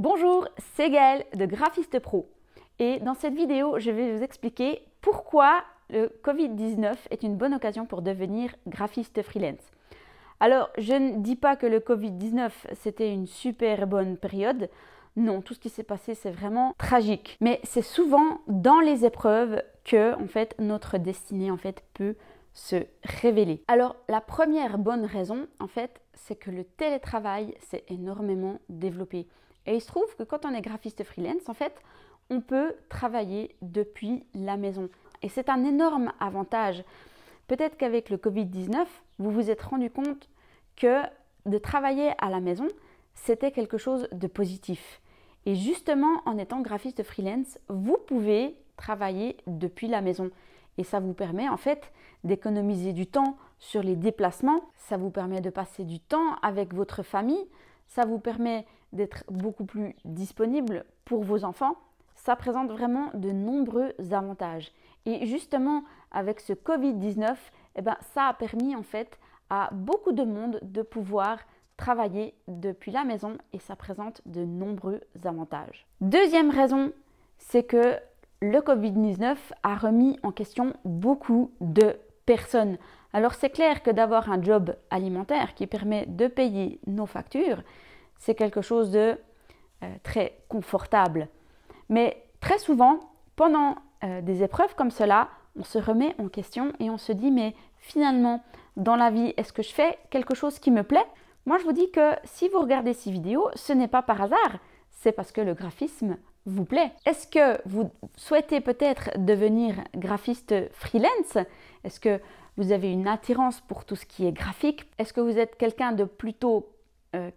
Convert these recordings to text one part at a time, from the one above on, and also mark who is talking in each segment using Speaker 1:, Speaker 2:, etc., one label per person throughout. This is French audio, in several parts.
Speaker 1: Bonjour, c'est Gaëlle de Graphiste Pro et dans cette vidéo, je vais vous expliquer pourquoi le Covid-19 est une bonne occasion pour devenir graphiste freelance. Alors, je ne dis pas que le Covid-19 c'était une super bonne période. Non, tout ce qui s'est passé, c'est vraiment tragique. Mais c'est souvent dans les épreuves que notre destinée peut se révéler. Alors, la première bonne raison, c'est que le télétravail s'est énormément développé. Et il se trouve que quand on est graphiste freelance, on peut travailler depuis la maison. Et c'est un énorme avantage. Peut-être qu'avec le Covid-19, vous vous êtes rendu compte que de travailler à la maison, c'était quelque chose de positif. Et justement, en étant graphiste freelance, vous pouvez travailler depuis la maison. Et ça vous permet d'économiser du temps sur les déplacements. Ça vous permet de passer du temps avec votre famille. Ça vous permet d'être beaucoup plus disponible pour vos enfants. Ça présente vraiment de nombreux avantages. Et justement, avec ce Covid-19, ça a permis à beaucoup de monde de pouvoir travailler depuis la maison et ça présente de nombreux avantages. Deuxième raison, c'est que le Covid-19 a remis en question beaucoup de personnes. Alors c'est clair que d'avoir un job alimentaire qui permet de payer nos factures, c'est quelque chose de très confortable. Mais très souvent, pendant des épreuves comme cela, on se remet en question et on se dit mais finalement, dans la vie, est-ce que je fais quelque chose qui me plaît? Moi, je vous dis que si vous regardez ces vidéos, ce n'est pas par hasard, c'est parce que le graphisme vous plaît. Est-ce que vous souhaitez peut-être devenir graphiste freelance? Est-ce que vous avez une attirance pour tout ce qui est graphique? Est-ce que vous êtes quelqu'un de plutôt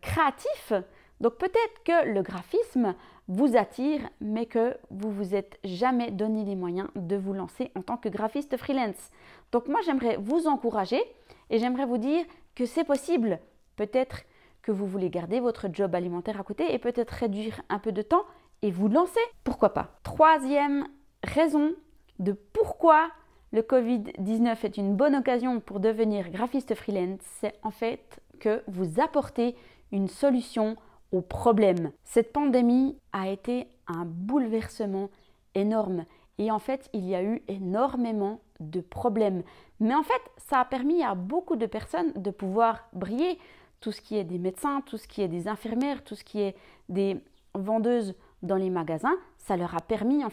Speaker 1: créatif? Donc peut-être que le graphisme vous attire, mais que vous ne vous êtes jamais donné les moyens de vous lancer en tant que graphiste freelance. Donc moi, j'aimerais vous encourager et j'aimerais vous dire que c'est possible. Peut-être que vous voulez garder votre job alimentaire à côté et peut-être réduire un peu de temps et vous lancer. Pourquoi pas? Troisième raison de pourquoi le Covid-19 est une bonne occasion pour devenir graphiste freelance, c'est que vous apportez une solution au problème. Cette pandémie a été un bouleversement énorme et il y a eu énormément de problèmes. Mais ça a permis à beaucoup de personnes de pouvoir briller. Tout ce qui est des médecins, tout ce qui est des infirmières, tout ce qui est des vendeuses dans les magasins, ça leur a permis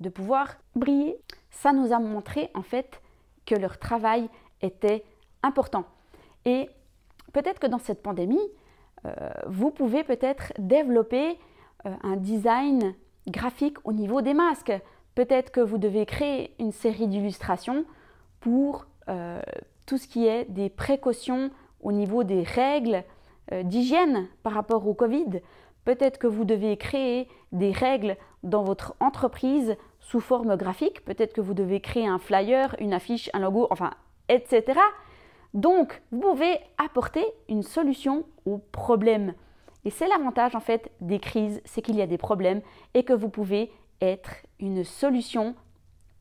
Speaker 1: de pouvoir briller. Ça nous a montré que leur travail était important. Et peut-être que dans cette pandémie, vous pouvez peut-être développer un design graphique au niveau des masques. Peut-être que vous devez créer une série d'illustrations pour tout ce qui est des précautions au niveau des règles d'hygiène par rapport au Covid. Peut-être que vous devez créer des règles dans votre entreprise sous forme graphique. Peut-être que vous devez créer un flyer, une affiche, un logo, etc. Donc, vous pouvez apporter une solution au problème. Et c'est l'avantage des crises, c'est qu'il y a des problèmes et que vous pouvez être une solution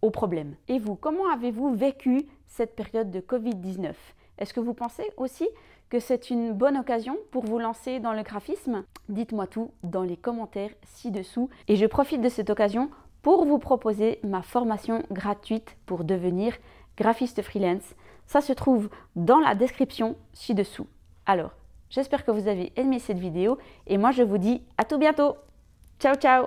Speaker 1: au problème. Et vous, comment avez-vous vécu cette période de Covid-19? Est-ce que vous pensez aussi que c'est une bonne occasion pour vous lancer dans le graphisme? Dites-moi tout dans les commentaires ci-dessous. Et je profite de cette occasion pour vous proposer ma formation gratuite pour devenir graphiste freelance. Ça se trouve dans la description ci-dessous. Alors, j'espère que vous avez aimé cette vidéo et moi je vous dis à tout bientôt. Ciao, ciao!